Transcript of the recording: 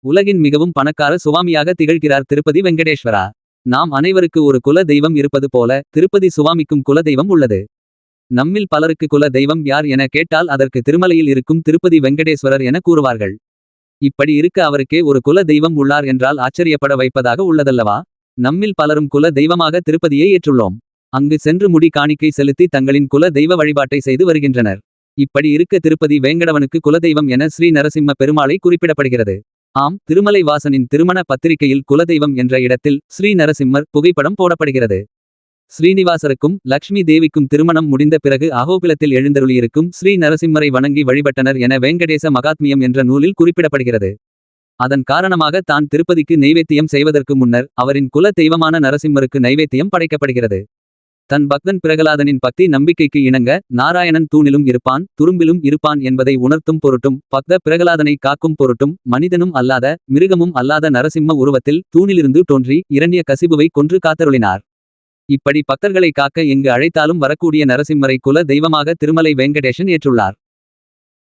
உலகின் மிகவும் பணக்கார சுவாமியாக திகழ்கிறார் திருப்பதி வெங்கடேஸ்வரா. நாம் அனைவருக்கு ஒரு குல தெய்வம் இருப்பது போல திருப்பதி சுவாமிக்கும் குல தெய்வம் உள்ளது. நம்மில் பலருக்கு குல தெய்வம் யார் என கேட்டால் அதற்கு திருமலையில் இருக்கும் திருப்பதி வெங்கடேஸ்வரர் என கூறுவார்கள். இப்படி இருக்க அவருக்கே ஒரு குல தெய்வம் உள்ளார் என்றால் ஆச்சரியப்பட வைப்பதாக உள்ளதல்லவா. நம்மில் பலரும் குல தெய்வமாக திருப்பதியை ஏற்றுள்ளோம். அங்கு சென்று முடி காணிக்கை செலுத்தி தங்களின் குல தெய்வ வழிபாட்டை செய்து வருகின்றனர். இப்படி இருக்க திருப்பதி வேங்கடவனுக்கு குலதெய்வம் என ஸ்ரீ நரசிம்ம பெருமாளை குறிப்பிடப்படுகிறது. ஆம், திருமலை வாசனின் திருமண பத்திரிகையில் குலதெய்வம் என்ற இடத்தில் ஸ்ரீ நரசிம்மர் புகைப்படம் போடப்படுகிறது. ஸ்ரீனிவாசருக்கும் லக்ஷ்மி தேவிக்கும் திருமணம் முடிந்த பிறகு அகோபிலத்தில் எழுந்தருளியிருக்கும் ஸ்ரீ நரசிம்மரை வணங்கி வழிபட்டனர் என வேங்கடேச மகாத்மியம் என்ற நூலில் குறிப்பிடப்படுகிறது. அதன் காரணமாக தான் திருப்பதிக்கு நெய்வேத்தியம் செய்வதற்கு முன்னர் அவரின் குல தெய்வமான நரசிம்மருக்கு நைவேத்தியம் படைக்கப்படுகிறது. தன் பக்தன் பிரகலாதனின் பக்தி நம்பிக்கைக்கு இணங்க நாராயணன் தூணிலும் இருப்பான் துரும்பிலும் இருப்பான் என்பதை உணர்த்தும் பொருட்டும் பக்த பிரகலாதனை காக்கும் பொருட்டும் மனிதனும் அல்லாத மிருகமும் அல்லாத நரசிம்ம உருவத்தில் தூணிலிருந்து தோன்றி இரண்ய கசிபுவை கொன்று காத்தருளினார். இப்படி பக்தர்களை காக்க எங்கு அழைத்தாலும் வரக்கூடிய நரசிம்மரை குல தெய்வமாக திருமலை வெங்கடேசன் ஏற்றுள்ளார்.